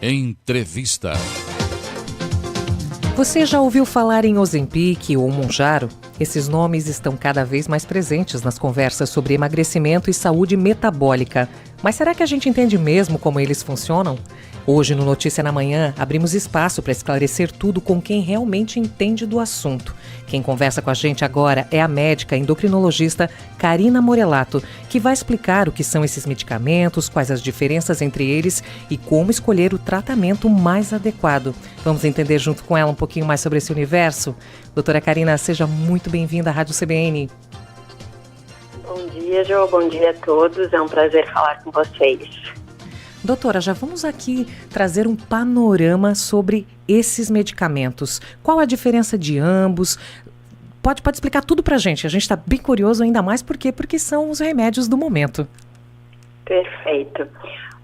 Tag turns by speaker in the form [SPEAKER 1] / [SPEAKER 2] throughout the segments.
[SPEAKER 1] Entrevista.
[SPEAKER 2] Você já ouviu falar em Ozempic ou Mounjaro? Esses nomes estão cada vez mais presentes nas conversas sobre emagrecimento e saúde metabólica. Mas será que a gente entende mesmo como eles funcionam? Hoje, no Notícia na Manhã, abrimos espaço para esclarecer tudo com quem realmente entende do assunto. Quem conversa com a gente agora é a médica endocrinologista Karina Morelato, que vai explicar o que são esses medicamentos, quais as diferenças entre eles e como escolher o tratamento mais adequado. Vamos entender junto com ela um pouquinho mais sobre esse universo? Doutora Karina, seja muito bem-vinda à Rádio CBN.
[SPEAKER 3] Bom dia, Jo. Bom dia a todos. É um prazer falar com vocês.
[SPEAKER 2] Doutora, já vamos aqui trazer um panorama sobre esses medicamentos. Qual a diferença de ambos? Pode explicar tudo pra gente. A gente está bem curioso, ainda mais porque são os remédios do momento.
[SPEAKER 3] Perfeito.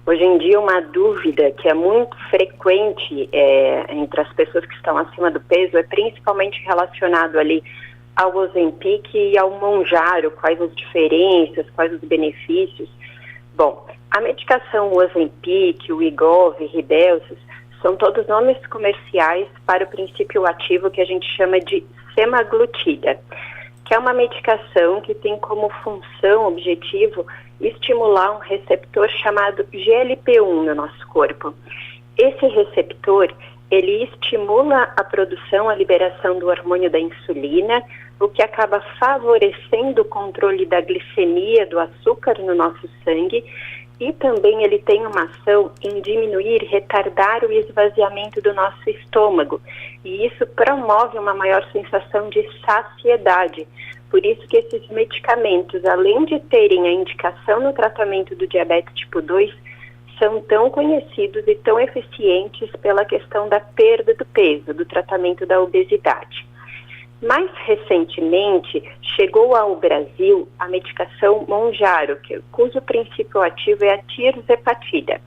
[SPEAKER 3] Hoje em dia, uma dúvida que é muito frequente entre as pessoas que estão acima do peso é principalmente relacionado ali ao Ozempic e ao Mounjaro. Quais as diferenças, quais os benefícios? Bom, a medicação Ozempic, o Wegovy, Rybelsus, são todos nomes comerciais para o princípio ativo que a gente chama de semaglutida, que é uma medicação que tem como função, objetivo, estimular um receptor chamado GLP-1 no nosso corpo. Esse receptor, ele estimula a produção, a liberação do hormônio da insulina, o que acaba favorecendo o controle da glicemia, do açúcar no nosso sangue, e também ele tem uma ação em diminuir, retardar o esvaziamento do nosso estômago. E isso promove uma maior sensação de saciedade. Por isso que esses medicamentos, além de terem a indicação no tratamento do diabetes tipo 2, são tão conhecidos e tão eficientes pela questão da perda do peso, do tratamento da obesidade. Mais recentemente, chegou ao Brasil a medicação Mounjaro, cujo princípio ativo é a tirzepatida.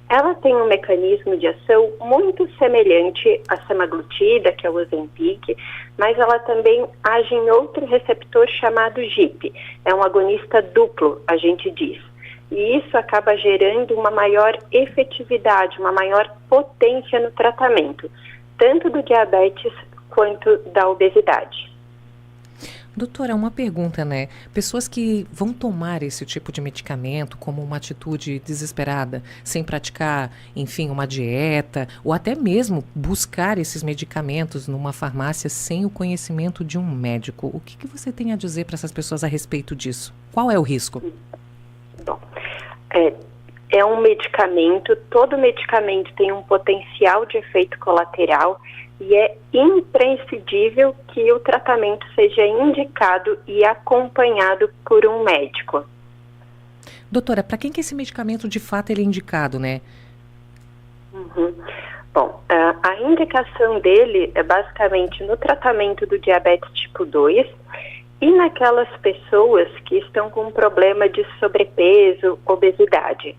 [SPEAKER 3] Ela tem um mecanismo de ação muito semelhante à semaglutida, que é o Ozempic, mas ela também age em outro receptor chamado GIP. É um agonista duplo, a gente diz. E isso acaba gerando uma maior efetividade, uma maior potência no tratamento, tanto do diabetes quanto da obesidade.
[SPEAKER 2] Doutora, uma pergunta, né? Pessoas que vão tomar esse tipo de medicamento como uma atitude desesperada, sem praticar, enfim, uma dieta, ou até mesmo buscar esses medicamentos numa farmácia sem o conhecimento de um médico. O que você tem a dizer para essas pessoas a respeito disso? Qual é o risco?
[SPEAKER 3] Bom, é um medicamento, todo medicamento tem um potencial de efeito colateral e é imprescindível que o tratamento seja indicado e acompanhado por um médico.
[SPEAKER 2] Doutora, para quem que esse medicamento de fato ele é indicado, né?
[SPEAKER 3] Bom, a indicação dele é basicamente no tratamento do diabetes tipo 2 e naquelas pessoas que estão com problema de sobrepeso, obesidade.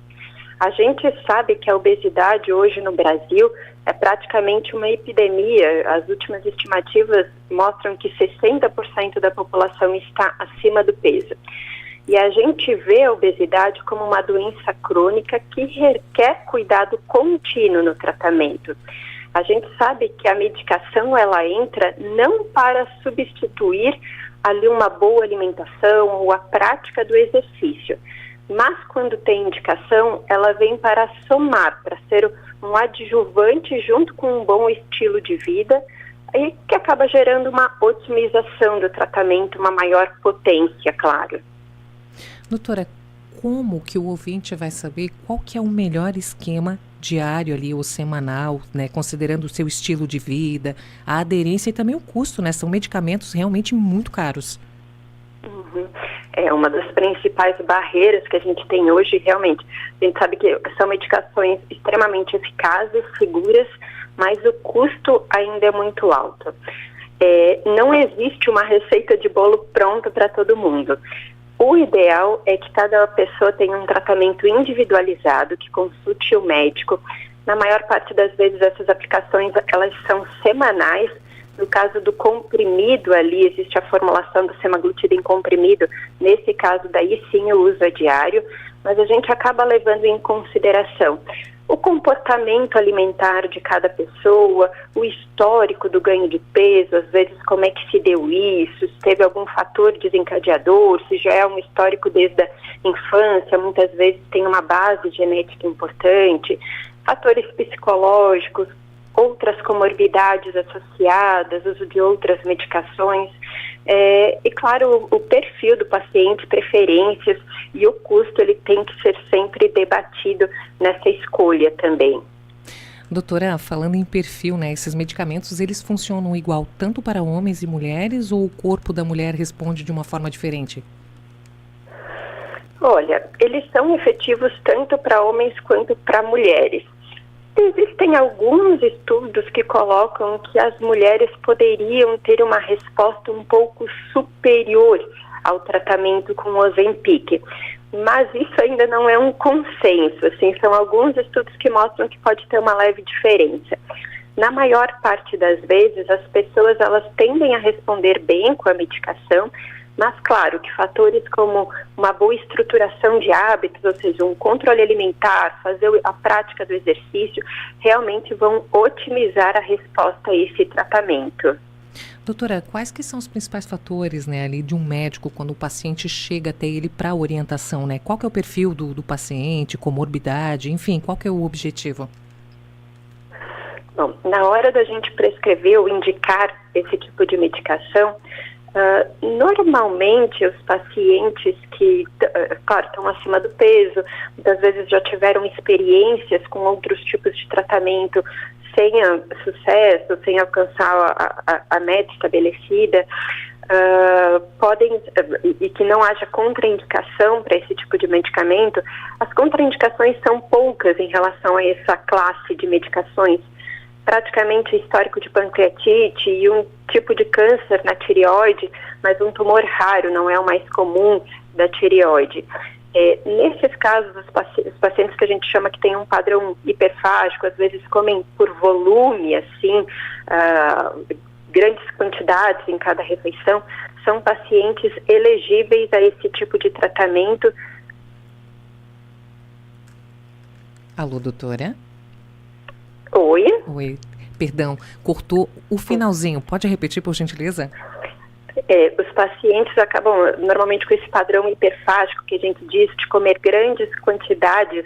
[SPEAKER 3] A gente sabe que a obesidade hoje no Brasil é praticamente uma epidemia. As últimas estimativas mostram que 60% da população está acima do peso. E a gente vê a obesidade como uma doença crônica que requer cuidado contínuo no tratamento. A gente sabe que a medicação ela entra não para substituir ali uma boa alimentação ou a prática do exercício, mas quando tem indicação, ela vem para somar, para ser um adjuvante junto com um bom estilo de vida e que acaba gerando uma otimização do tratamento, uma maior potência, claro.
[SPEAKER 2] Doutora, como que o ouvinte vai saber qual que é o melhor esquema diário ali ou semanal, né, considerando o seu estilo de vida, a aderência e também o custo, né? São medicamentos realmente muito caros.
[SPEAKER 3] É uma das principais barreiras que a gente tem hoje, realmente. A gente sabe que são medicações extremamente eficazes, seguras, mas o custo ainda é muito alto. Não existe uma receita de bolo pronta para todo mundo. O ideal é que cada pessoa tenha um tratamento individualizado, que consulte o médico. Na maior parte das vezes, essas aplicações elas são semanais. No caso do comprimido ali, existe a formulação do semaglutida em comprimido. Nesse caso, daí sim o uso é diário, mas a gente acaba levando em consideração o comportamento alimentar de cada pessoa, o histórico do ganho de peso, às vezes como é que se deu isso, se teve algum fator desencadeador, se já é um histórico desde a infância, muitas vezes tem uma base genética importante, fatores psicológicos, outras comorbidades associadas, uso de outras medicações, e claro, o perfil do paciente, preferências e o custo, ele tem que ser sempre debatido nessa escolha também.
[SPEAKER 2] Doutora, falando em perfil, né, esses medicamentos, eles funcionam igual tanto para homens e mulheres ou o corpo da mulher responde de uma forma diferente?
[SPEAKER 3] Olha, eles são efetivos tanto para homens quanto para mulheres. Existem alguns estudos que colocam que as mulheres poderiam ter uma resposta um pouco superior ao tratamento com o Ozempic, mas isso ainda não é um consenso, assim, são alguns estudos que mostram que pode ter uma leve diferença. Na maior parte das vezes, as pessoas elas tendem a responder bem com a medicação, mas claro que fatores como uma boa estruturação de hábitos, ou seja, um controle alimentar, fazer a prática do exercício, realmente vão otimizar a resposta a esse tratamento.
[SPEAKER 2] Doutora, quais que são os principais fatores, né, ali de um médico quando o paciente chega até ele para orientação, né? Qual que é o perfil do paciente, comorbidade, enfim, qual que é o objetivo?
[SPEAKER 3] Bom, na hora da gente prescrever ou indicar esse tipo de medicação, normalmente os pacientes que, claro, estão acima do peso, muitas vezes já tiveram experiências com outros tipos de tratamento sem sucesso, sem alcançar a meta estabelecida, podem, e que não haja contraindicação para esse tipo de medicamento. As contraindicações são poucas em relação a essa classe de medicações. Praticamente histórico de pancreatite e um tipo de câncer na tireoide, mas um tumor raro, não é o mais comum da tireoide. Nesses casos, os pacientes que a gente chama que tem um padrão hiperfágico, às vezes comem por volume, assim, grandes quantidades em cada refeição, são pacientes elegíveis a esse tipo de tratamento.
[SPEAKER 2] Alô, doutora?
[SPEAKER 3] Oi?
[SPEAKER 2] Oi, perdão, cortou o finalzinho. Pode repetir, por gentileza?
[SPEAKER 3] Os pacientes acabam normalmente com esse padrão hiperfágico que a gente diz de comer grandes quantidades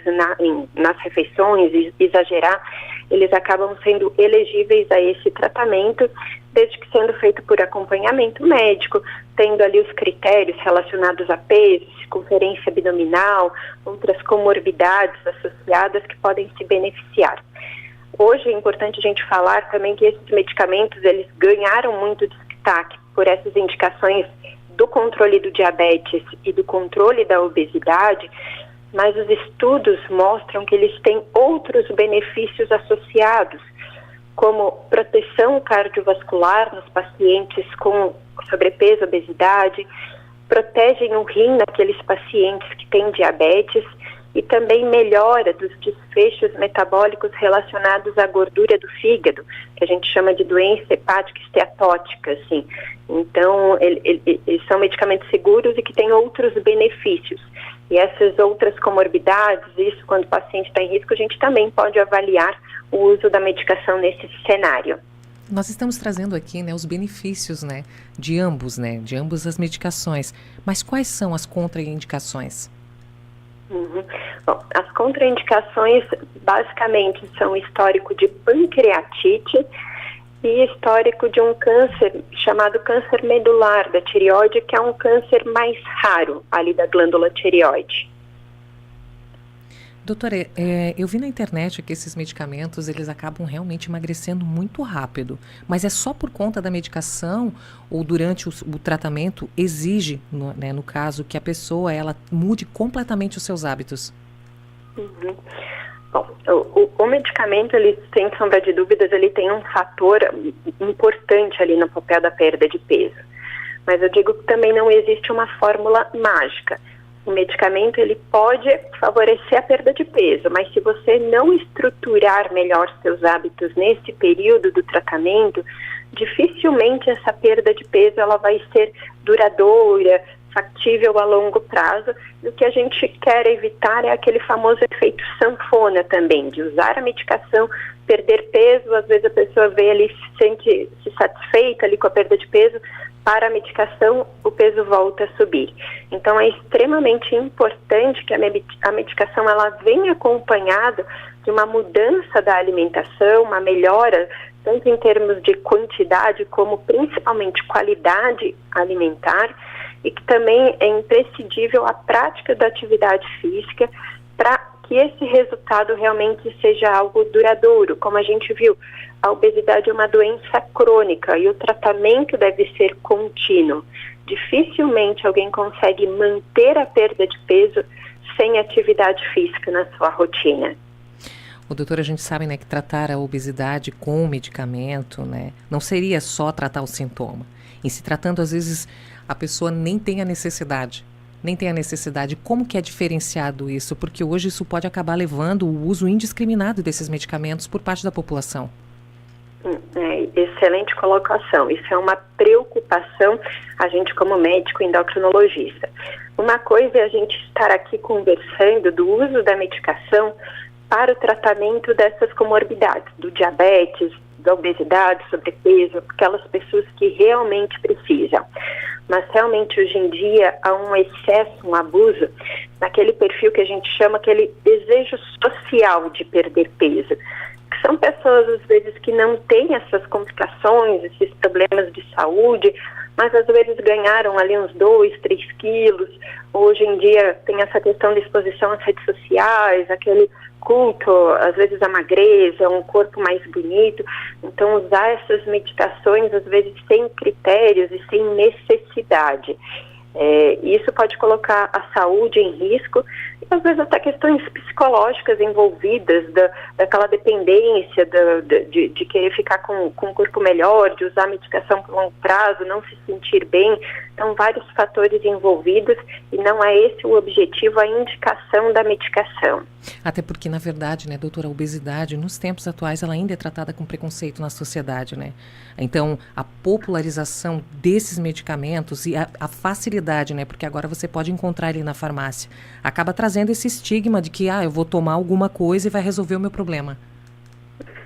[SPEAKER 3] nas refeições e exagerar, eles acabam sendo elegíveis a esse tratamento, desde que sendo feito por acompanhamento médico, tendo ali os critérios relacionados a peso, circunferência abdominal, outras comorbidades associadas que podem se beneficiar. Hoje é importante a gente falar também que esses medicamentos, eles ganharam muito destaque por essas indicações do controle do diabetes e do controle da obesidade, mas os estudos mostram que eles têm outros benefícios associados, como proteção cardiovascular nos pacientes com sobrepeso, obesidade, protegem o rim naqueles pacientes que têm diabetes e também melhora dos desfechos metabólicos relacionados à gordura do fígado, que a gente chama de doença hepática esteatótica, assim. Então, eles são medicamentos seguros e que têm outros benefícios. E essas outras comorbidades, isso quando o paciente está em risco, a gente também pode avaliar o uso da medicação nesse cenário.
[SPEAKER 2] Nós estamos trazendo aqui, né, os benefícios, né, de ambos as medicações. Mas quais são as contraindicações?
[SPEAKER 3] Bom, as contraindicações basicamente são histórico de pancreatite e histórico de um câncer chamado câncer medular da tireoide, que é um câncer mais raro ali da glândula tireoide.
[SPEAKER 2] Doutora, eu vi na internet que esses medicamentos, eles acabam realmente emagrecendo muito rápido, mas é só por conta da medicação ou durante o tratamento exige, no caso, que a pessoa ela mude completamente os seus hábitos?
[SPEAKER 3] Bom, o medicamento, ele, sem sombra de dúvidas, ele tem um fator importante ali no papel da perda de peso, mas eu digo que também não existe uma fórmula mágica. O medicamento, ele pode favorecer a perda de peso, mas se você não estruturar melhor seus hábitos nesse período do tratamento, dificilmente essa perda de peso ela vai ser duradoura, factível a longo prazo. E o que a gente quer evitar é aquele famoso efeito sanfona também, de usar a medicação, perder peso, às vezes a pessoa vê ali, se satisfeita ali com a perda de peso, para a medicação o peso volta a subir. Então é extremamente importante que a medicação ela venha acompanhada de uma mudança da alimentação, uma melhora tanto em termos de quantidade como principalmente qualidade alimentar, e que também é imprescindível a prática da atividade física para que esse resultado realmente seja algo duradouro. Como a gente viu, a obesidade é uma doença crônica e o tratamento deve ser contínuo. Dificilmente alguém consegue manter a perda de peso sem atividade física na sua rotina.
[SPEAKER 2] Doutora, a gente sabe, né, que tratar a obesidade com medicamento, né, não seria só tratar o sintoma. Em se tratando, às vezes, a pessoa nem tem a necessidade. Como que é diferenciado isso? Porque hoje isso pode acabar levando o uso indiscriminado desses medicamentos por parte da população.
[SPEAKER 3] Excelente colocação. Isso é uma preocupação, a gente como médico endocrinologista. Uma coisa é a gente estar aqui conversando do uso da medicação para o tratamento dessas comorbidades, do diabetes, da obesidade, sobrepeso, aquelas pessoas que realmente precisam. Mas realmente hoje em dia há um excesso, um abuso naquele perfil que a gente chama aquele desejo social de perder peso. Que são pessoas às vezes que não têm essas complicações, esses problemas de saúde, mas às vezes ganharam ali uns 2, 3 quilos. Hoje em dia tem essa questão de exposição às redes sociais, aquele culto, às vezes a magreza, um corpo mais bonito. Então usar essas medicações às vezes sem critérios e sem necessidade. Isso pode colocar a saúde em risco e às vezes até questões psicológicas envolvidas, daquela dependência, de querer ficar com um corpo melhor, de usar medicação por longo prazo, não se sentir bem. Então, vários fatores envolvidos e não é esse o objetivo, a indicação da medicação.
[SPEAKER 2] Até porque, na verdade, né, doutora, a obesidade, nos tempos atuais, ela ainda é tratada com preconceito na sociedade, né? Então, a popularização desses medicamentos e a facilidade, né, porque agora você pode encontrar ele na farmácia, acaba trazendo esse estigma de que, eu vou tomar alguma coisa e vai resolver o meu problema.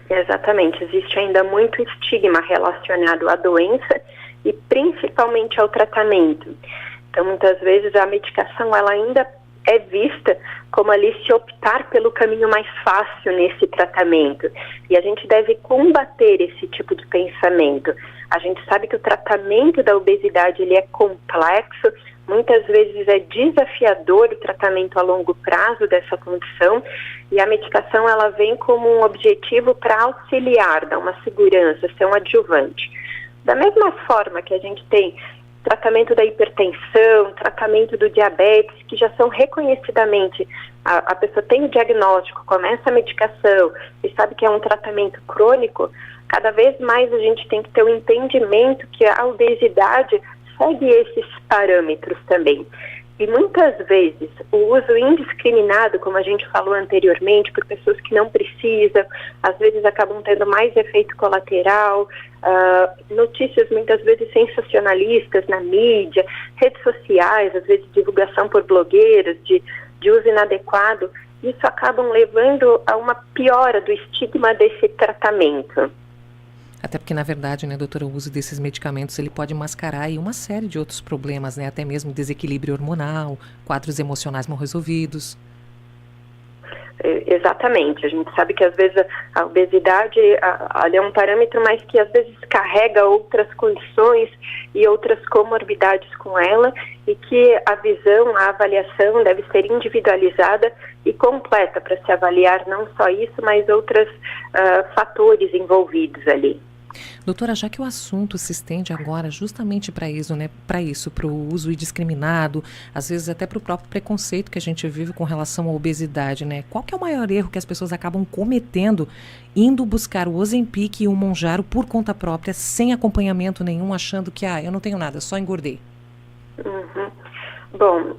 [SPEAKER 3] Exatamente, existe ainda muito estigma relacionado à doença e principalmente ao tratamento. Então, muitas vezes a medicação ela ainda é vista como ali se optar pelo caminho mais fácil nesse tratamento. E a gente deve combater esse tipo de pensamento. A gente sabe que o tratamento da obesidade ele é complexo, muitas vezes é desafiador o tratamento a longo prazo dessa condição, e a medicação ela vem como um objetivo para auxiliar, dar uma segurança, ser um adjuvante. Da mesma forma que a gente tem tratamento da hipertensão, tratamento do diabetes, que já são reconhecidamente, a pessoa tem o diagnóstico, começa a medicação e sabe que é um tratamento crônico, cada vez mais a gente tem que ter o entendimento que a obesidade segue esses parâmetros também. E muitas vezes o uso indiscriminado, como a gente falou anteriormente, por pessoas que não precisam, às vezes acabam tendo mais efeito colateral, notícias muitas vezes sensacionalistas na mídia, redes sociais, às vezes divulgação por blogueiras de uso inadequado, isso acabam levando a uma piora do estigma desse tratamento.
[SPEAKER 2] Até porque, na verdade, né, doutora, o uso desses medicamentos ele pode mascarar aí uma série de outros problemas, né, até mesmo desequilíbrio hormonal, quadros emocionais mal resolvidos.
[SPEAKER 3] Exatamente, a gente sabe que às vezes a obesidade é um parâmetro, mas que às vezes carrega outras condições e outras comorbidades com ela, e que a visão, a avaliação deve ser individualizada e completa para se avaliar não só isso, mas outros fatores envolvidos ali.
[SPEAKER 2] Doutora, já que o assunto se estende agora justamente para isso, né, para o uso indiscriminado, às vezes até para o próprio preconceito que a gente vive com relação à obesidade, né? Qual que é o maior erro que as pessoas acabam cometendo indo buscar o Ozempic e o Mounjaro por conta própria, sem acompanhamento nenhum, achando que, eu não tenho nada, só engordei?
[SPEAKER 3] Uhum. Bom,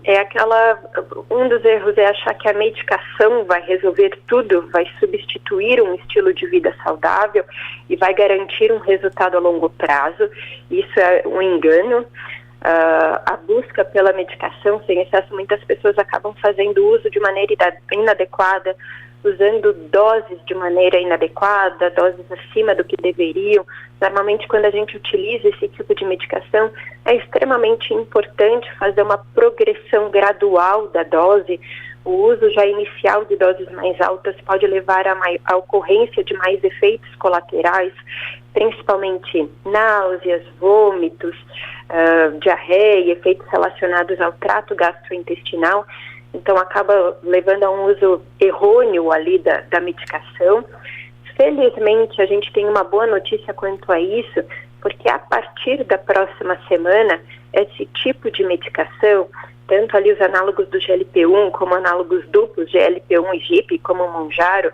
[SPEAKER 3] um dos erros é achar que a medicação vai resolver tudo, vai substituir um estilo de vida saudável e vai garantir um resultado a longo prazo. Isso é um engano. a busca pela medicação sem excesso, muitas pessoas acabam fazendo uso de maneira inadequada, usando doses de maneira inadequada, doses acima do que deveriam. Normalmente, quando a gente utiliza esse tipo de medicação, é extremamente importante fazer uma progressão gradual da dose. O uso já inicial de doses mais altas pode levar à ocorrência de mais efeitos colaterais, principalmente náuseas, vômitos, diarreia, efeitos relacionados ao trato gastrointestinal. Então, acaba levando a um uso errôneo ali da medicação. Felizmente, a gente tem uma boa notícia quanto a isso, porque a partir da próxima semana, esse tipo de medicação, tanto ali os análogos do GLP-1, como análogos duplos, GLP-1 e GIP, como o Mounjaro,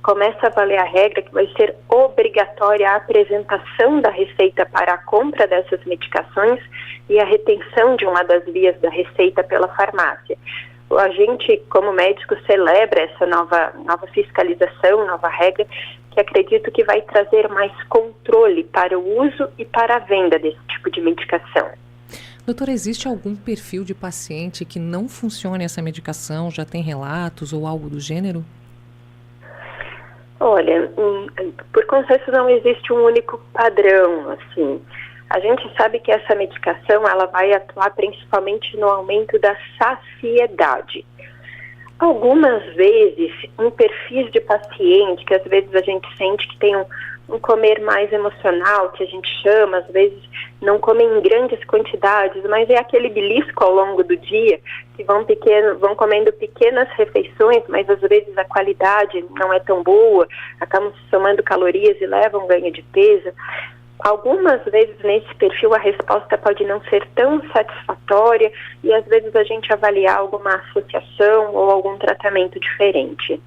[SPEAKER 3] começa a valer a regra que vai ser obrigatória a apresentação da receita para a compra dessas medicações e a retenção de uma das vias da receita pela farmácia. A gente, como médico, celebra essa nova fiscalização, nova regra, que acredito que vai trazer mais controle para o uso e para a venda desse tipo de medicação.
[SPEAKER 2] Doutora, existe algum perfil de paciente que não funcione essa medicação? Já tem relatos ou algo do gênero?
[SPEAKER 3] Olha, por consenso não existe um único padrão, assim. A gente sabe que essa medicação ela vai atuar principalmente no aumento da saciedade. Algumas vezes, em perfis de paciente, que às vezes a gente sente que tem um comer mais emocional, que a gente chama, às vezes não comem em grandes quantidades, mas é aquele belisco ao longo do dia, que vão comendo pequenas refeições, mas às vezes a qualidade não é tão boa, acabam somando calorias e levam ganho de peso. Algumas vezes nesse perfil a resposta pode não ser tão satisfatória e às vezes a gente avaliar alguma associação ou algum tratamento diferente.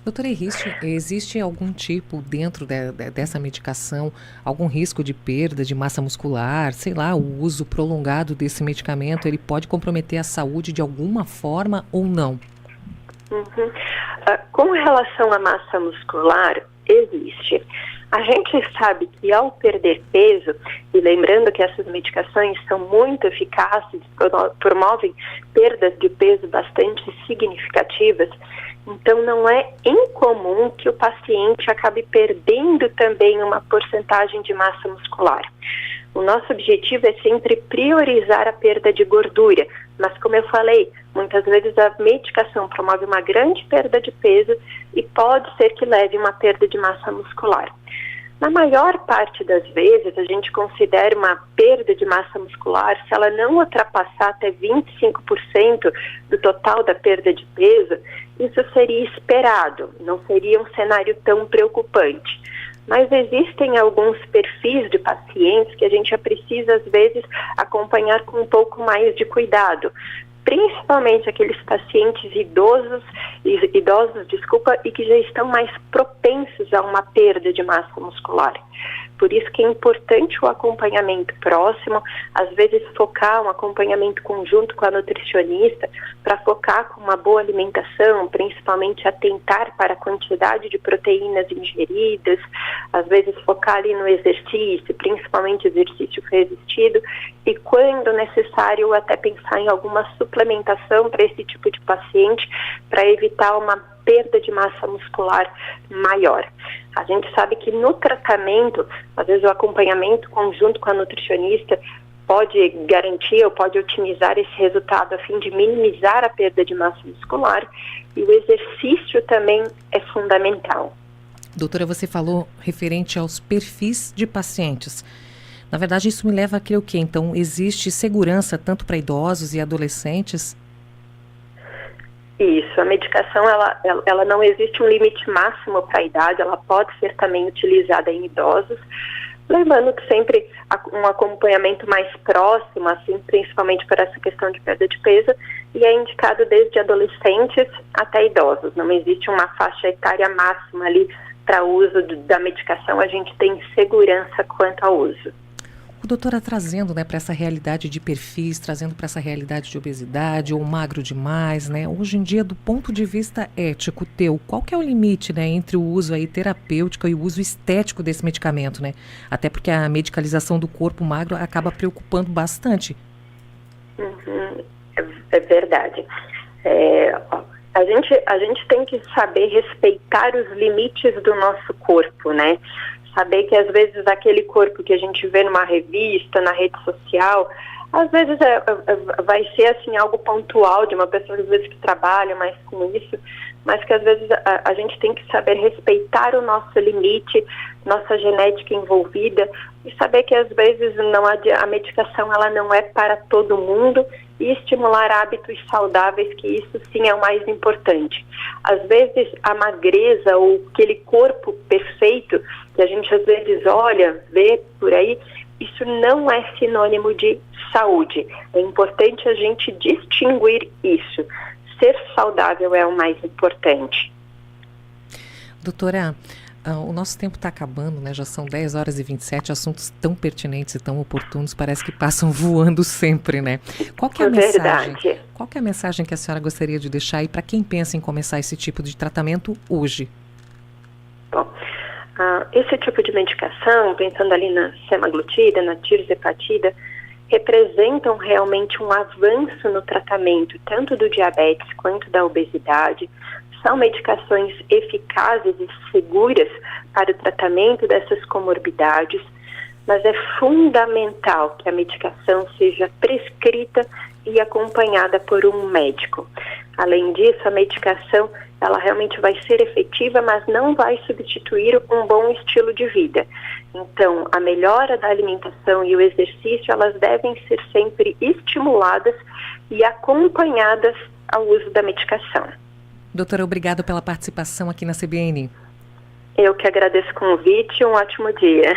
[SPEAKER 2] Doutora, existe algum tipo dentro dessa medicação, algum risco de perda de massa muscular? Sei lá, o uso prolongado desse medicamento, ele pode comprometer a saúde de alguma forma ou não?
[SPEAKER 3] Com relação à massa muscular, existe. A gente sabe que ao perder peso, e lembrando que essas medicações são muito eficazes, promovem perdas de peso bastante significativas, então não é incomum que o paciente acabe perdendo também uma porcentagem de massa muscular. O nosso objetivo é sempre priorizar a perda de gordura, mas como eu falei, muitas vezes a medicação promove uma grande perda de peso e pode ser que leve uma perda de massa muscular. Na maior parte das vezes, a gente considera uma perda de massa muscular se ela não ultrapassar até 25% do total da perda de peso, isso seria esperado, não seria um cenário tão preocupante. Mas existem alguns perfis de pacientes que a gente precisa, às vezes, acompanhar com um pouco mais de cuidado, principalmente aqueles pacientes idosos e que já estão mais propensos a uma perda de massa muscular. Por isso que é importante o acompanhamento próximo, às vezes focar um acompanhamento conjunto com a nutricionista para focar com uma boa alimentação, principalmente atentar para a quantidade de proteínas ingeridas, às vezes focar ali no exercício, principalmente exercício resistido, e quando necessário até pensar em alguma suplementação para esse tipo de paciente para evitar uma perda de massa muscular maior. A gente sabe que no tratamento, às vezes o acompanhamento conjunto com a nutricionista pode garantir ou pode otimizar esse resultado a fim de minimizar a perda de massa muscular, e o exercício também é fundamental.
[SPEAKER 2] Doutora, você falou referente aos perfis de pacientes. Na verdade, isso me leva a crer o quê? Então, existe segurança tanto para idosos e adolescentes?
[SPEAKER 3] Isso, a medicação, ela não existe um limite máximo para a idade, ela pode ser também utilizada em idosos, lembrando que sempre um acompanhamento mais próximo, assim, principalmente para essa questão de perda de peso, e é indicado desde adolescentes até idosos, não existe uma faixa etária máxima ali para o uso da medicação, a gente tem segurança quanto ao uso.
[SPEAKER 2] Doutora, trazendo, né, para essa realidade de perfis, trazendo para essa realidade de obesidade ou magro demais, né? Hoje em dia, do ponto de vista ético teu, qual que é o limite, né, entre o uso aí terapêutico e o uso estético desse medicamento, né? Até porque a medicalização do corpo magro acaba preocupando bastante.
[SPEAKER 3] É verdade. A gente tem que saber respeitar os limites do nosso corpo, né? Saber que às vezes aquele corpo que a gente vê numa revista, na rede social, às vezes vai ser assim algo pontual de uma pessoa às vezes que trabalha mais com isso, mas que às vezes a gente tem que saber respeitar o nosso limite, nossa genética envolvida e saber que às vezes a medicação ela não é para todo mundo e estimular hábitos saudáveis, que isso sim é o mais importante. Às vezes a magreza ou aquele corpo perfeito que a gente às vezes olha, vê por aí, isso não é sinônimo de saúde. É importante a gente distinguir isso. Ser saudável é o mais importante.
[SPEAKER 2] Doutora, o nosso tempo está acabando, né? Já são 10 horas e 27, assuntos tão pertinentes e tão oportunos, parece que passam voando sempre, né? Qual que é a mensagem? Qual que é a mensagem que a senhora gostaria de deixar aí para quem pensa em começar esse tipo de tratamento hoje?
[SPEAKER 3] Bom, esse tipo de medicação, pensando ali na semaglutida, na tirzepatida, representam realmente um avanço no tratamento, tanto do diabetes quanto da obesidade. São medicações eficazes e seguras para o tratamento dessas comorbidades, mas é fundamental que a medicação seja prescrita e acompanhada por um médico. Além disso, a medicação ela realmente vai ser efetiva, mas não vai substituir um bom estilo de vida. Então, a melhora da alimentação e o exercício, elas devem ser sempre estimuladas e acompanhadas ao uso da medicação.
[SPEAKER 2] Doutora, obrigada pela participação aqui na CBN.
[SPEAKER 3] Eu que agradeço o convite e um ótimo dia.